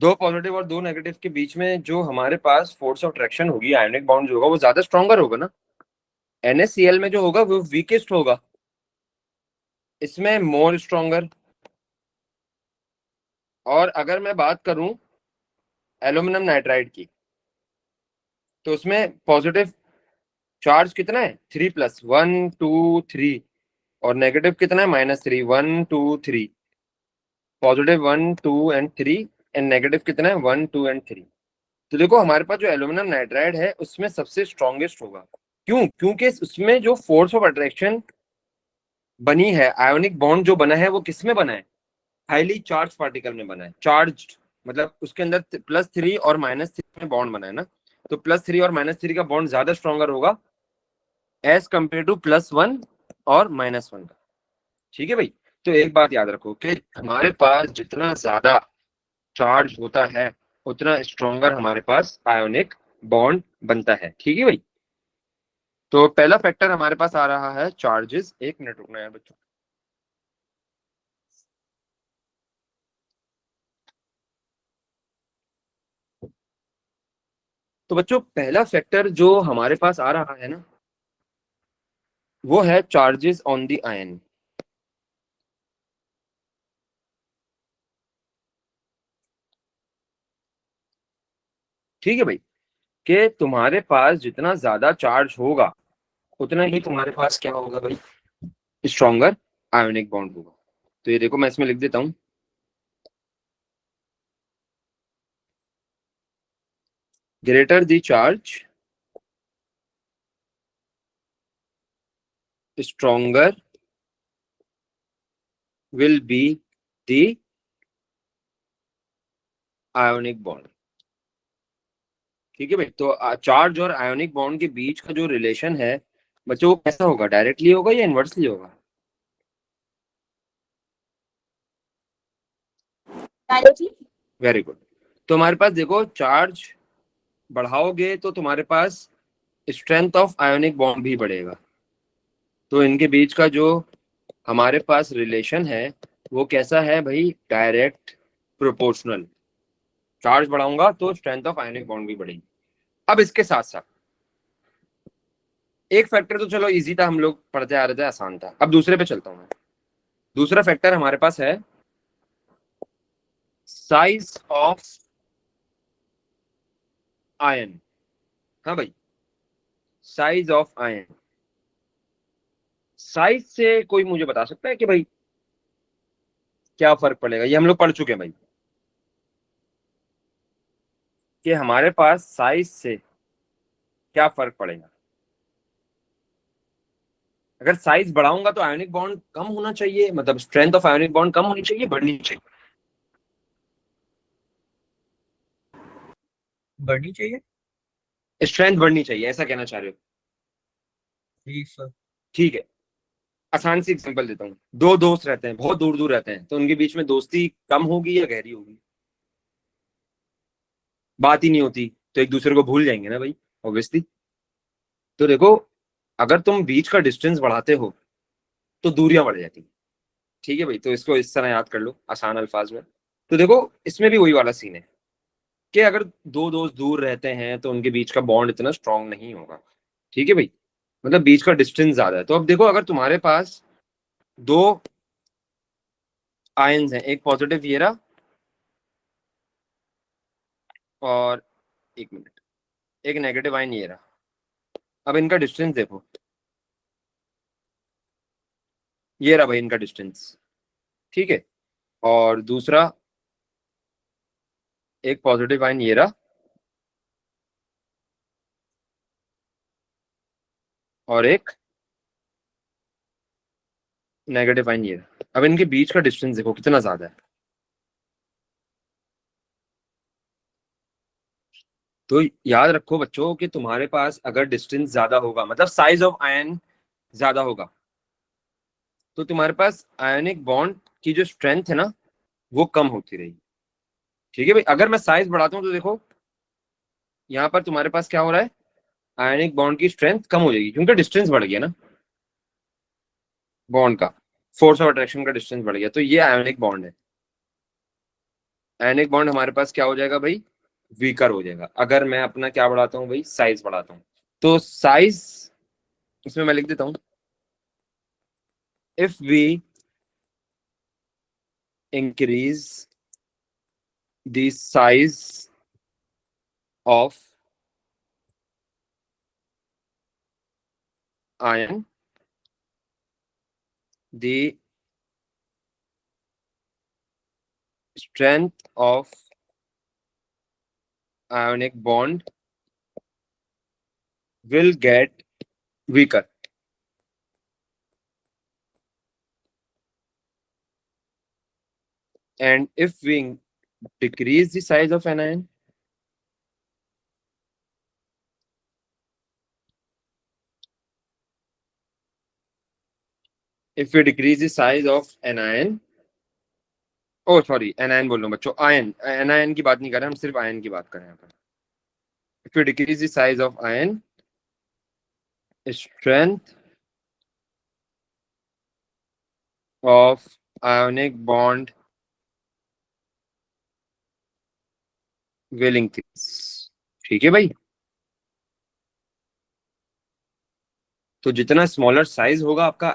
दो पॉजिटिव और दो नेगेटिव के बीच में जो हमारे पास फोर्स ऑफ अट्रैक्शन होगी, आयोनिक बॉन्ड जो होगा, वो ज्यादा स्ट्रॉन्गर होगा ना। NaCl में जो होगा वो वीकेस्ट होगा, इसमें मोर स्ट्रॉन्गर। और अगर मैं बात करूं एल्यूमिनियम नाइट्राइड की, तो उसमें पॉजिटिव चार्ज कितना है, 3+, 1 2 3। और नेगेटिव कितना है, -3, 1 2 3। पॉजिटिव 1 2 एंड 3, एंड नेगेटिव कितना है, 1 2 एंड 3। तो देखो हमारे पास जो एल्यूमिनियम नाइट्राइड है उसमें सबसे स्ट्रॉन्गेस्ट होगा। क्यों? क्योंकि उसमें जो फोर्स ऑफ अट्रैक्शन बनी है, आयोनिक बॉन्ड जो बना है, वो किस में बना है, हाईली चार्ज पार्टिकल में बना है। चार्ज मतलब उसके अंदर +3 और -3 में बॉन्ड बना है ना, तो +3 और -3 का बॉन्ड ज्यादा स्ट्रॉन्गर होगा एज कंपेयर टू +1 और -1 का। ठीक है भाई। तो एक बात याद रखो कि हमारे पास जितना ज्यादा चार्ज होता है, उतना स्ट्रॉन्गर हमारे पास आयोनिक बॉन्ड बनता है। ठीक है भाई। तो पहला फैक्टर हमारे पास आ रहा है चार्जेस। 1 मिनट रुकना है बच्चों। तो बच्चों पहला फैक्टर जो हमारे पास आ रहा है ना, वो है चार्जेस ऑन द आयन। ठीक है भाई, कि तुम्हारे पास जितना ज्यादा चार्ज होगा, उतना ही तुम्हारे पास क्या होगा भाई, स्ट्रॉन्गर आयोनिक बॉन्ड होगा। तो ये देखो मैं इसमें लिख देता हूं, greater the charge stronger will be the ionic bond. ठीक है भाई। तो चार्ज और आयोनिक बॉन्ड के बीच का जो रिलेशन है बच्चों, वो कैसा होगा, डायरेक्टली होगा या इनवर्सली होगा? डायरेक्टली। Very good. तो हमारे पास देखो, चार्ज बढ़ाओगे तो तुम्हारे पास स्ट्रेंथ ऑफ आयोनिक बॉन्ड भी बढ़ेगा। तो इनके बीच का जो हमारे पास रिलेशन है, वो कैसा है भाई, डायरेक्ट प्रोपोर्शनल। चार्ज बढ़ाऊंगा तो स्ट्रेंथ ऑफ आयोनिक बॉन्ड भी बढ़ेगी। अब इसके साथ साथ एक फैक्टर तो चलो इजी था, हम लोग पढ़ते आ रहे थे, आसान था। अब दूसरे पे चलता हूं मैं। दूसरा फैक्टर हमारे पास है साइज ऑफ आयन। हाँ भाई, साइज ऑफ आयन। साइज से कोई मुझे बता सकता है कि भाई क्या फर्क पड़ेगा? ये हम लोग पढ़ चुके हैं भाई, कि हमारे पास साइज से क्या फर्क पड़ेगा। अगर साइज बढ़ाऊंगा तो आयोनिक बॉन्ड कम होना चाहिए, मतलब स्ट्रेंथ ऑफ आयोनिक बॉन्ड कम होनी चाहिए, बढ़नी चाहिए? बढ़नी चाहिए। स्ट्रेंथ बढ़नी चाहिए, ऐसा कहना चाह रहे हो? जी सर। ठीक है। आसान सी एग्जांपल देता हूँ। दो दोस्त रहते हैं, बहुत दूर दूर रहते हैं, तो उनके बीच में दोस्ती कम होगी या गहरी होगी? बात ही नहीं होती तो एक दूसरे को भूल जाएंगे ना भाई, ऑब्वियसली। तो देखो, अगर तुम बीच का डिस्टेंस बढ़ाते हो तो दूरियां बढ़ जाती हैं। ठीक है भाई। तो इसको इस तरह याद कर लो आसान अल्फाज में। तो देखो, इसमें भी वही वाला सीन है कि अगर दो दोस्त दूर रहते हैं तो उनके बीच का बॉन्ड इतना स्ट्रांग नहीं होगा। ठीक है भाई, मतलब बीच का डिस्टेंस ज्यादा है। तो अब देखो, अगर तुम्हारे पास दो आयंस हैं, एक पॉजिटिव ये रहा, और 1 मिनट, एक नेगेटिव आयन ये रहा। अब इनका डिस्टेंस देखो, ये रहा भाई इनका डिस्टेंस। ठीक है। और दूसरा, एक पॉजिटिव आयन ये रहा, और एक नेगेटिव आयन ये। अब इनके बीच का डिस्टेंस देखो कितना ज्यादा है। तो याद रखो बच्चों कि तुम्हारे पास अगर डिस्टेंस ज्यादा होगा, मतलब साइज ऑफ आयन ज्यादा होगा, तो तुम्हारे पास आयनिक बॉन्ड की जो स्ट्रेंथ है ना वो कम होती रहेगी। ठीक है भाई, अगर मैं साइज बढ़ाता हूँ तो देखो यहाँ पर तुम्हारे पास क्या हो रहा है, आयनिक बॉन्ड की स्ट्रेंथ कम हो जाएगी क्योंकि डिस्टेंस बढ़ गया ना बॉन्ड का, फोर्स ऑफ अट्रैक्शन का डिस्टेंस बढ़ गया, तो ये आयनिक बॉन्ड है। आयनिक बॉन्ड हमारे पास क्या हो जाएगा भाई, वीकर हो जाएगा, अगर मैं अपना क्या बढ़ाता हूँ भाई, साइज बढ़ाता हूँ। तो साइज इसमें मैं लिख देता हूँ, if we increase the size of iron, the strength of ionic bond will get weaker. And if we decrease the size of an ion, if we decrease the size of an ion, oh sorry, anion बोल रहा हूँ बच्चों, ion, anion की बात नहीं कर रहे हम, सिर्फ आयन की बात कर रहे हैं यहाँ पर। If we decrease the size of ion, strength of ionic bond will increase. ठीक है भाई, तो जितना स्मॉलर साइज होगा आपका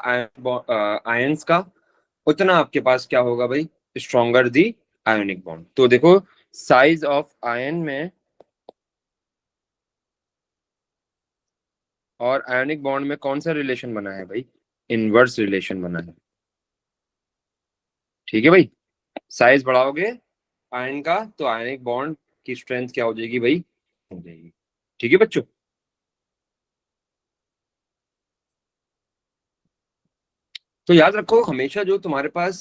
आयंस का, उतना आपके पास क्या होगा भाई, स्ट्रॉन्गर दी आयोनिक बॉन्ड। तो देखो साइज ऑफ आयन में और आयोनिक बॉन्ड में कौन सा रिलेशन बना है भाई, इनवर्स रिलेशन बना है। ठीक है भाई, साइज बढ़ाओगे आयन का तो आयोनिक बॉन्ड की स्ट्रेंथ क्या हो जाएगी भाई, हो जाएगी। ठीक है बच्चों, तो याद रखो हमेशा जो तुम्हारे पास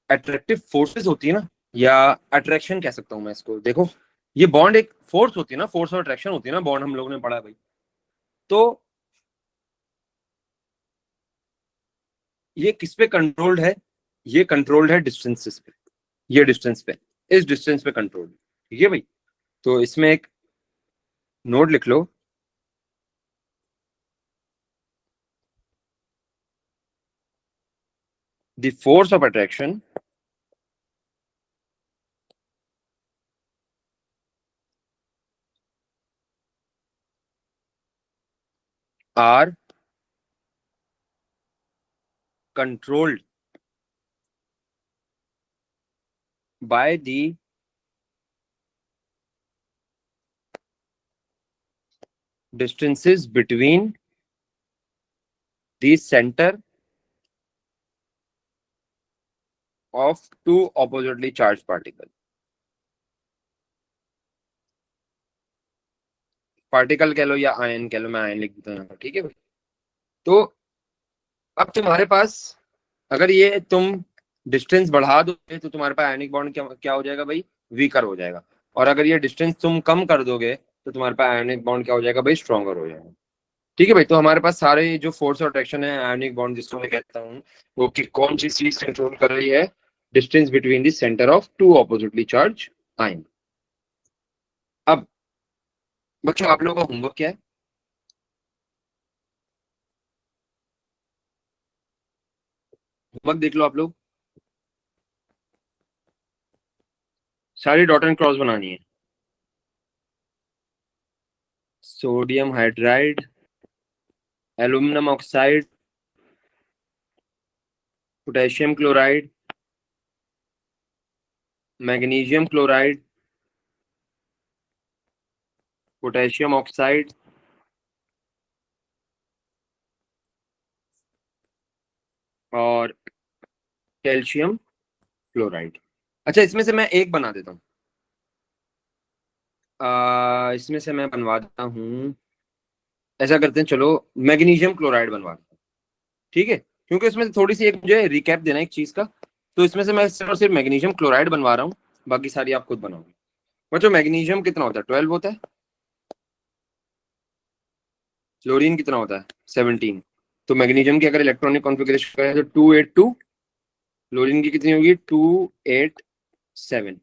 अट्रैक्टिव फोर्सेस होती है ना, या अट्रैक्शन कह सकता हूं मैं इसको, देखो ये बॉन्ड एक फोर्स होती है ना, फोर्स और अट्रैक्शन होती है ना, बॉन्ड हम लोगों ने पढ़ा भाई। तो ये किस पे कंट्रोल्ड है, ये कंट्रोल्ड है डिस्टेंसेस पे, ये डिस्टेंस पे, इस डिस्टेंस पे कंट्रोल। ठीक है भाई, तो इसमें एक नोट लिख लो, the force of attraction are controlled by the distances between the center of two oppositely charged particles. Particle कह लो या आयन कह लो, मैं आयन लिख देता हूँ यहाँ पर। ठीक है भाई, तो अब तुम्हारे पास अगर ये तुम डिस्टेंस बढ़ा दोगे तो तुम्हारे पास आयनिक बॉन्ड क्या क्या हो जाएगा भाई, वीकर हो जाएगा, और अगर ये डिस्टेंस तुम कम कर दोगे तो तुम्हारे पास आयनिक बॉन्ड क्या हो जाएगा भाई, स्ट्रॉन्गर हो जाएगा। ठीक है भाई, तो हमारे पास सारे जो फोर्स और अट्रैक्शन है आयनिक बॉन्ड जिसको मैं कहता हूँ, वो कि कौन सी चीज कंट्रोल कर रही है, distance between the centre of two oppositely charge ion. अब बच्चों आप लोगों का होमवर्क क्या है, होमवर्क देख लो आप लोग, सारी डॉट एंड क्रॉस बनानी है। Sodium hydride, aluminium oxide, potassium chloride, magnesium chloride, potassium oxide और कैल्शियम क्लोराइड। अच्छा इसमें से मैं एक बना देता हूँ, इसमें से मैं बनवा देता हूँ, ऐसा करते हैं चलो मैग्नीशियम क्लोराइड बनवा देता हूँ। ठीक है, क्योंकि इसमें से थोड़ी सी एक मुझे रिकैप देना है एक चीज का, तो इसमें से मैं सिर्फ और सिर्फ मैग्नीशियम क्लोराइड बनवा रहा हूँ, बाकी सारी आप खुद बनाओगे। बच्चों मैग्नीशियम कितना होता है? 12 होता है। क्लोरीन कितना होता है? 17। तो मैग्नीशियम की अगर इलेक्ट्रॉनिक कॉन्फ़िगरेशन करें तो 282, क्लोरीन की कितनी होगी? 287।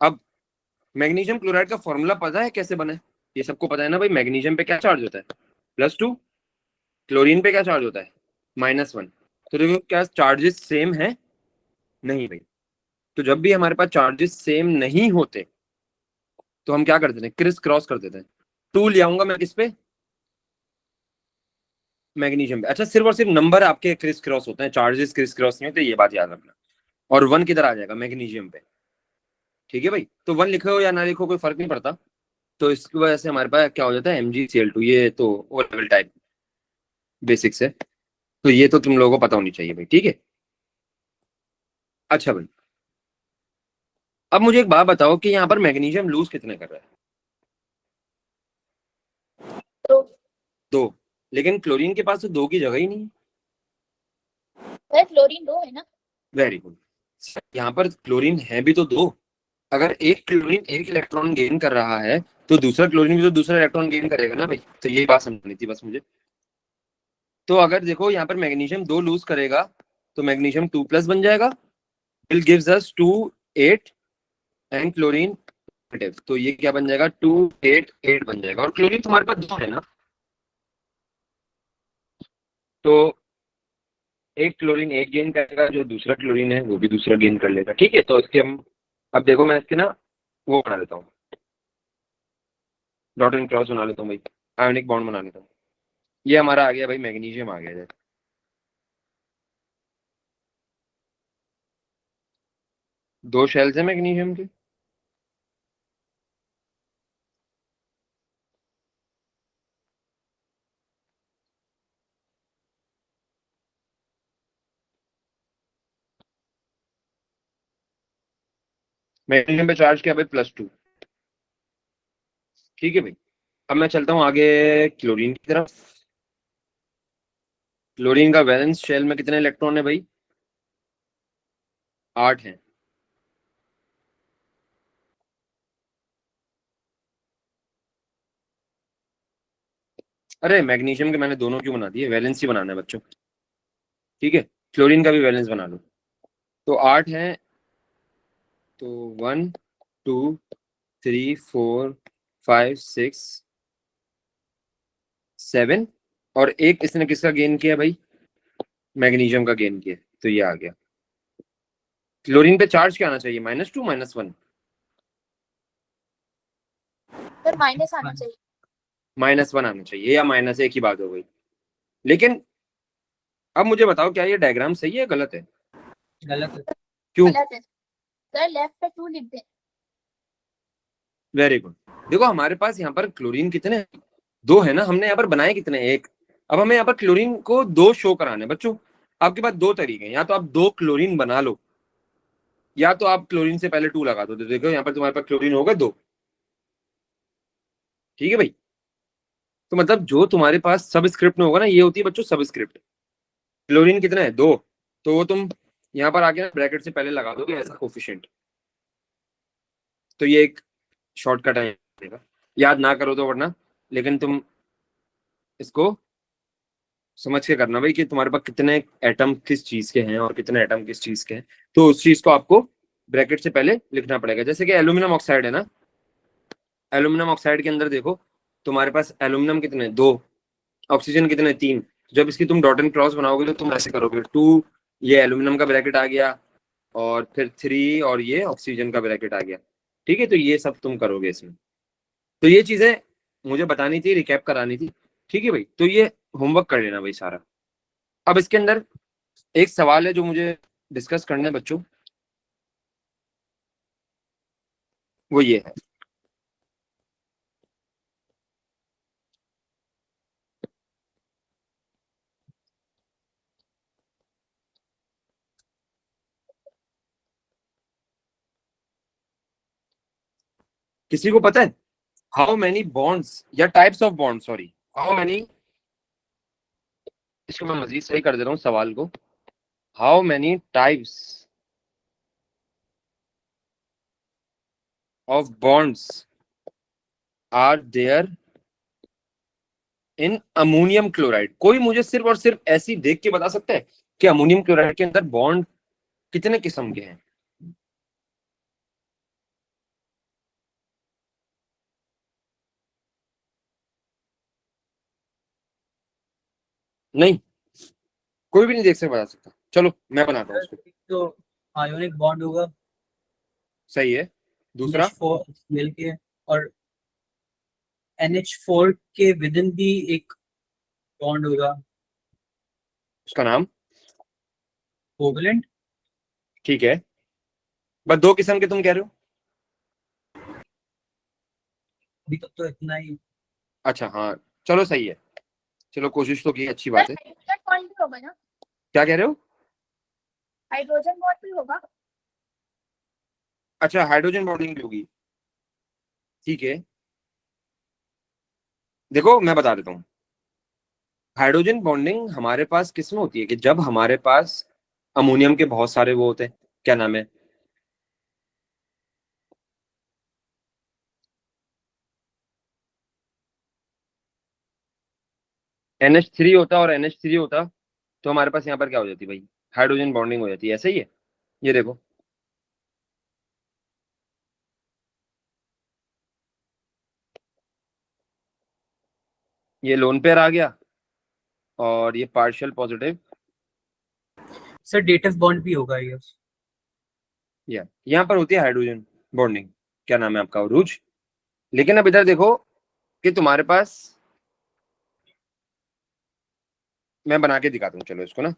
अब मैग्नीशियम क्लोराइड का फॉर्मूला पता है कैसे बना है? ये सबको पता है ना भाई। मैग्नीशियम पे क्या चार्ज होता है? +2। क्लोरीन पे क्या चार्ज होता है? -1। तो देखो क्या चार्जेस सेम है? नहीं भाई। तो जब भी हमारे पास चार्जेस सेम नहीं होते तो हम क्या करते थे? क्रिस क्रॉस कर देते हैं। 2 ले आऊंगा मैं किस पे? मैग्नीशियम पे। अच्छा, सिर्फ और सिर्फ नंबर आपके क्रिस क्रॉस होते हैं, चार्जेस क्रिस क्रॉस नहीं होते, ये बात याद रखना। और 1 किधर आ जाएगा? मैग्नीशियम पे। ठीक है भाई, तो 1 लिखो या ना लिखो कोई फर्क नहीं पड़ता। तो इसकी वजह से हमारे पास क्या हो जाता है? MgCl2। ये तो ओ लेवल टाइप बेसिक्स है, तो ये तो तुम लोगों को पता होनी चाहिए भाई। ठीक है, अच्छा भाई, अब मुझे एक बात बताओ कि यहाँ पर मैग्नीशियम लूज कितने कर रहा है? तो 2। लेकिन क्लोरीन के पास तो 2 की जगह ही नहीं है। सर क्लोरीन 2 है ना? Very good. यहाँ पर क्लोरीन है भी तो 2। अगर एक क्लोरीन एक इलेक्ट्रॉन गेन कर रहा है तो दूसरा क्लोरीन भी तो दूसरा इलेक्ट्रॉन गेन करेगा ना भाई। तो यही बात समझनी थी बस मुझे। तो अगर देखो यहाँ पर मैग्नीशियम 2 लूज करेगा तो मैग्नीशियम 2+ बन जाएगा, will gives us 2 8 and chlorine negative. तो ये क्या बन जाएगा? 2 8 8 बन जाएगा। और क्लोरीन तुम्हारे पास 2 है ना, तो एक क्लोरीन एक गेन करेगा, जो दूसरा क्लोरीन है वो भी दूसरा गेन कर लेगा। ठीक है, तो इसके हम अब देखो मैं इसके ना वो बना लेता हूँ, डॉट एंड क्रॉस बना लेता हूँ भाई, आयोनिक बॉन्ड बना लेता हूँ। ये हमारा आ गया भाई, मैग्नीशियम आ गया। 2 शेल्स है मैग्नीशियम के। मैग्नीशियम पे चार्ज किया भाई +2। ठीक है भाई, अब मैं चलता हूँ आगे क्लोरीन की तरफ। क्लोरीन का वैलेंस शेल में कितने इलेक्ट्रॉन है भाई? 8 हैं। अरे मैग्नीशियम के मैंने दोनों क्यों बना दिए? वैलेंस ही बनाना है बच्चों। ठीक है, क्लोरीन का भी वैलेंस बना लो। तो 8 हैं, तो 1 2 3 4 5 6 7। और एक इसने किसका गेन किया भाई? मैग्नीशियम का गेन किया, तो ये आ गया। क्लोरीन पे चार्ज क्या आना चाहिए? -2 -1? सर माइनस आना चाहिए। -1 आना चाहिए, या माइनस, एक ही बात हो गई। लेकिन अब मुझे बताओ क्या ये डायग्राम सही है गलत है? गलत है। क्यों? गलत है सर, लेफ्ट पे 2 लिख दे। Very good. देखो हमारे पास यहाँ पर क्लोरीन कितने हैं? 2 है ना। हमने यहाँ पर बनाए कितने? 1। अब हमें यहाँ पर क्लोरीन को 2 शो कराने हैं बच्चों। आपके पास 2 तरीके हैं, या तो आप 2 क्लोरीन बना लो, या तो आप क्लोरीन से पहले 2 लगा दो। तो देखो यहाँ पर तुम्हारे पास क्लोरीन होगा 2। ठीक है भाई, तो मतलब जो तुम्हारे पास सबस्क्रिप्ट में होगा ना, ये होती है बच्चों सबस्क्रिप्ट। क्लोरीन कितना है? 2। तो वो तुम यहाँ पर आके ब्रैकेट से पहले लगा दोगे ऐसा कोफिशिएंट। तो ये एक शॉर्टकट है, याद ना करो तो वरना, लेकिन तुम इसको समझ के करना भाई कि तुम्हारे पास कितने एटम किस चीज के हैं और कितने एटम किस चीज के हैं। तो उस चीज को आपको ब्रैकेट से पहले लिखना पड़ेगा। जैसे कि एल्यूमिनियम ऑक्साइड है ना, एल्यूमिनियम ऑक्साइड के अंदर देखो तुम्हारे पास एल्यूमिनियम कितने? 2। ऑक्सीजन कितने? 3। जब इसकी तुम डॉट एंड क्रॉस बनाओगे तो तुम ऐसे करोगे 2, ये एल्यूमिनियम का ब्रैकेट आ गया, और फिर 3 और ये ऑक्सीजन का ब्रैकेट आ गया। ठीक है, तो ये सब तुम करोगे इसमें। तो ये चीजें मुझे बतानी थी, रिकैप करानी थी। ठीक है भाई, तो ये होमवर्क कर लेना भाई सारा। अब इसके अंदर एक सवाल है जो मुझे डिस्कस करना है बच्चों, वो ये है, किसी को पता है हाउ मेनी बॉन्ड्स या types of bond, sorry, how many इसको मैं मजीद सही कर दे रहा हूँ सवाल को। How many types of bonds are there in ammonium chloride? कोई मुझे सिर्फ और सिर्फ ऐसी देख के बता सकता है कि अमोनियम क्लोराइड के अंदर बॉन्ड कितने किस्म के हैं? नहीं, कोई भी नहीं देख सकता, बता सकता। चलो मैं बनाता हूँ उसको। तो आयोनिक बॉन्ड होगा सही है। दूसरा NH4 के, और NH4 के विद इन भी एक बॉन्ड होगा, उसका नाम? कोवलेंट। ठीक है, बस दो किस्म के तुम कह रहे हो? अभी तक तो इतना ही। अच्छा हाँ, चलो सही है। चलो कोशिश तो की, अच्छी सर बात है। हाइड्रोजन बॉन्ड भी होगा ना? क्या कह रहे हो? हाइड्रोजन बॉन्ड भी होगा। अच्छा, हाइड्रोजन बॉन्डिंग भी होगी। ठीक है, देखो मैं बता देता हूँ। हाइड्रोजन बॉन्डिंग हमारे पास किस में होती है कि जब हमारे पास अमोनियम के बहुत सारे वो होते हैं, क्या नाम है, NH3 होता और NH3 होता, तो हमारे पास यहाँ पर क्या हो जाती भाई? हाइड्रोजन बॉन्डिंग हो जाती है। ऐसा ही है, ये देखो। ये लोन पेयर आ गया और ये partial positive. Sir dative bond भी होगा ये। या यहाँ पर होती है हाइड्रोजन बॉन्डिंग, क्या नाम है आपका, रूज। लेकिन अब इधर देखो कि तुम्हारे पास, मैं बना के दिखाता हूँ चलो इसको ना।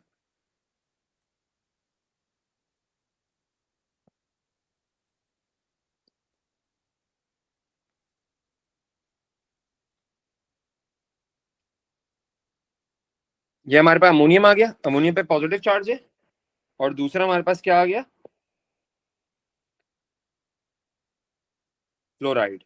ये हमारे पास अमोनियम आ गया, अमोनियम पे पॉजिटिव चार्ज है, और दूसरा हमारे पास क्या आ गया, क्लोराइड।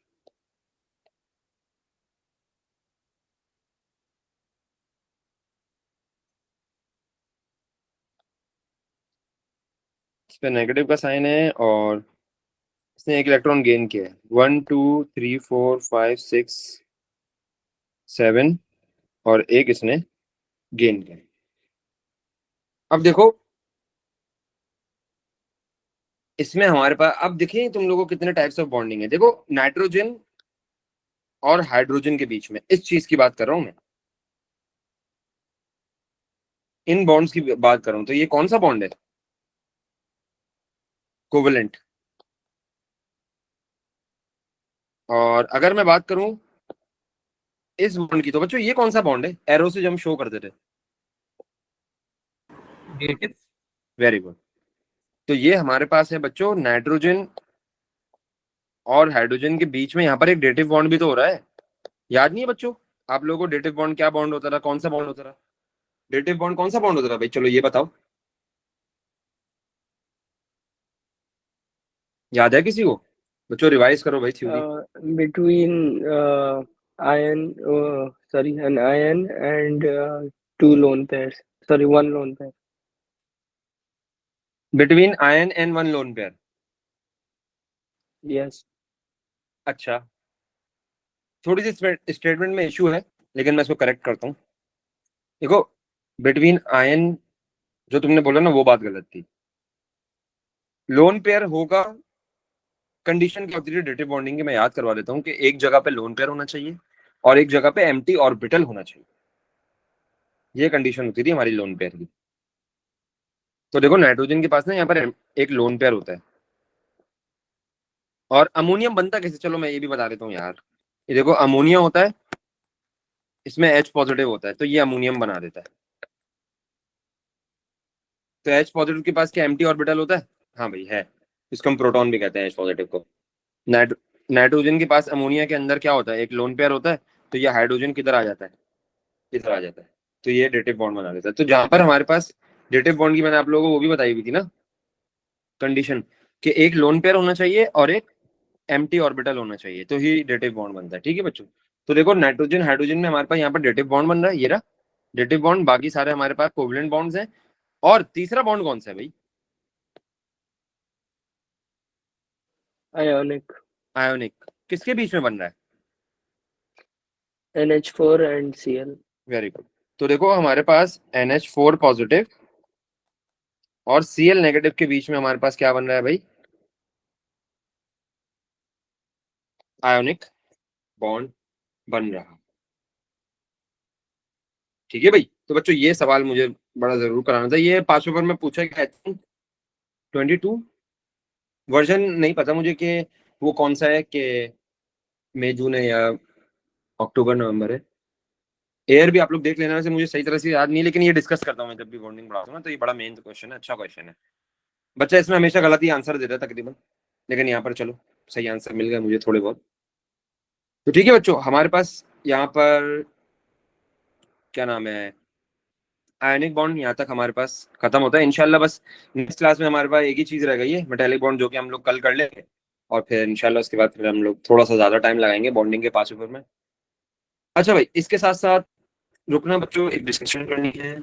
इस पे नेगेटिव का साइन है और इसने एक इलेक्ट्रॉन गेन किया है। 1 2 3 4 5 6 7 और एक इसने गेन किया। अब देखो इसमें हमारे पास, अब देखिए तुम लोगों को कितने टाइप्स ऑफ बॉन्डिंग है। देखो नाइट्रोजन और हाइड्रोजन के बीच में इस चीज की बात कर रहा हूं मैं, इन बॉन्ड्स की बात कर रहा हूं। तो ये कौन सा बॉन्ड है? कोवेलेंट। और अगर मैं बात करूं इस बॉन्ड की, तो बच्चों ये कौन सा बॉन्ड है? एरो से जो हम शो करते थे। डेटिव। Very good. तो ये हमारे पास है बच्चों नाइट्रोजन और हाइड्रोजन के बीच में यहाँ पर एक डेटिव बॉन्ड भी तो हो रहा है। याद नहीं है बच्चों आप लोगों को डेटिव बॉन्ड क्या बॉन्ड होता था, कौन सा बॉन्ड होता था? डेटिव बॉन्ड कौन सा बॉन्ड होता था भाई? चलो ये बताओ, याद है किसी को? बच्चों रिवाइज करो भाई theory. Between ion, sorry, an ion and two lone pairs. Sorry, one lone pair. Between ion and one lone pair. Yes. अच्छा, थोड़ी सी स्टेटमेंट में इशू है, लेकिन मैं इसको करेक्ट करता हूँ। देखो बिटवीन आयन जो तुमने बोला ना, वो बात गलत थी। लोन पेयर होगा, कंडीशन क्या होती है डेटिव बॉन्डिंग की, मैं याद करवा देता हूँ कि एक जगह पे लोन पेयर होना चाहिए और एक जगह पे एम्प्टी ऑर्बिटल होना चाहिए। ये कंडीशन होती थी हमारी लोन पेयर की। तो देखो नाइट्रोजन के पास ना यहाँ पर एक लोन पेयर होता है। और अमोनियम बनता कैसे, चलो मैं ये भी बता देता हूँ यार। ये देखो अमोनिया होता है, इसमें H पॉजिटिव होता है, तो ये अमोनियम बना देता है। तो H पॉजिटिव के पास क्या एम्प्टी ऑर्बिटल होता है? हाँ भाई है, इसको हम प्रोटॉन भी कहते हैं H पॉजिटिव को। नाइट्रोजन के पास अमोनिया के अंदर क्या होता है? एक लोन पेयर होता है। तो ये हाइड्रोजन किधर आ जाता है? इधर आ जाता है। तो ये डेटिव बॉन्ड बना देता है। तो जहां पर हमारे पास डेटिव बॉन्ड की मैंने आप लोगों को वो भी बताई हुई थी ना कंडीशन, कि एक लोन पेयर होना चाहिए और एक एम्प्टी ऑर्बिटल होना चाहिए, तो ही डेटिव बॉन्ड बनता है। ठीक है बच्चों? तो देखो नाइट्रोजन हाइड्रोजन में हमारे पास यहाँ पर डेटिव बॉन्ड बन रहा है, ये रहा। डेटिव बॉन्ड, बाकी सारे हमारे पास कोवलेंट बॉन्ड्स हैं। और तीसरा बॉन्ड कौन सा है भाई? Ionic, ionic. किसके बीच में बन रहा है? NH4 and Cl। Very good. तो देखो हमारे पास NH4 पॉजिटिव और Cl नेगेटिव के बीच में हमारे पास क्या बन रहा है भाई? आयोनिक बॉन्ड बन रहा है। ठीक है भाई। तो बच्चों ये सवाल मुझे बड़ा जरूर कराना था, ये 5 पेपर में पूछा गया, 22 वर्जन नहीं पता मुझे कि वो कौन सा है, कि मई जून है या अक्टूबर नवंबर है। एयर भी आप लोग देख लेना, वैसे मुझे सही तरह से याद नहीं है, लेकिन ये डिस्कस करता हूँ मैं जब भी बॉन्डिंग पढ़ाता हूँ ना, तो ये बड़ा मेन क्वेश्चन है, अच्छा क्वेश्चन है। बच्चा इसमें हमेशा गलत ही आंसर देता है तकरीबन, लेकिन यहाँ पर चलो सही आंसर मिल गया मुझे थोड़े बहुत। तो ठीक है बच्चों, हमारे पास यहाँ पर क्या नाम है, आयनिक बॉन्ड यहाँ तक हमारे पास खत्म होता है इंशाल्लाह। बस नेक्स्ट क्लास में हमारे पास एक ही चीज रह गई है, मेटालिक बॉन्ड, जो कि हम लोग कल कर लेंगे। और फिर इंशाल्लाह उसके बाद फिर हम लोग थोड़ा सा ज्यादा टाइम लगाएंगे बॉन्डिंग के 5 पेपर में। अच्छा भाई, इसके साथ साथ रुकना बच्चों, एक डिस्कशन करनी है।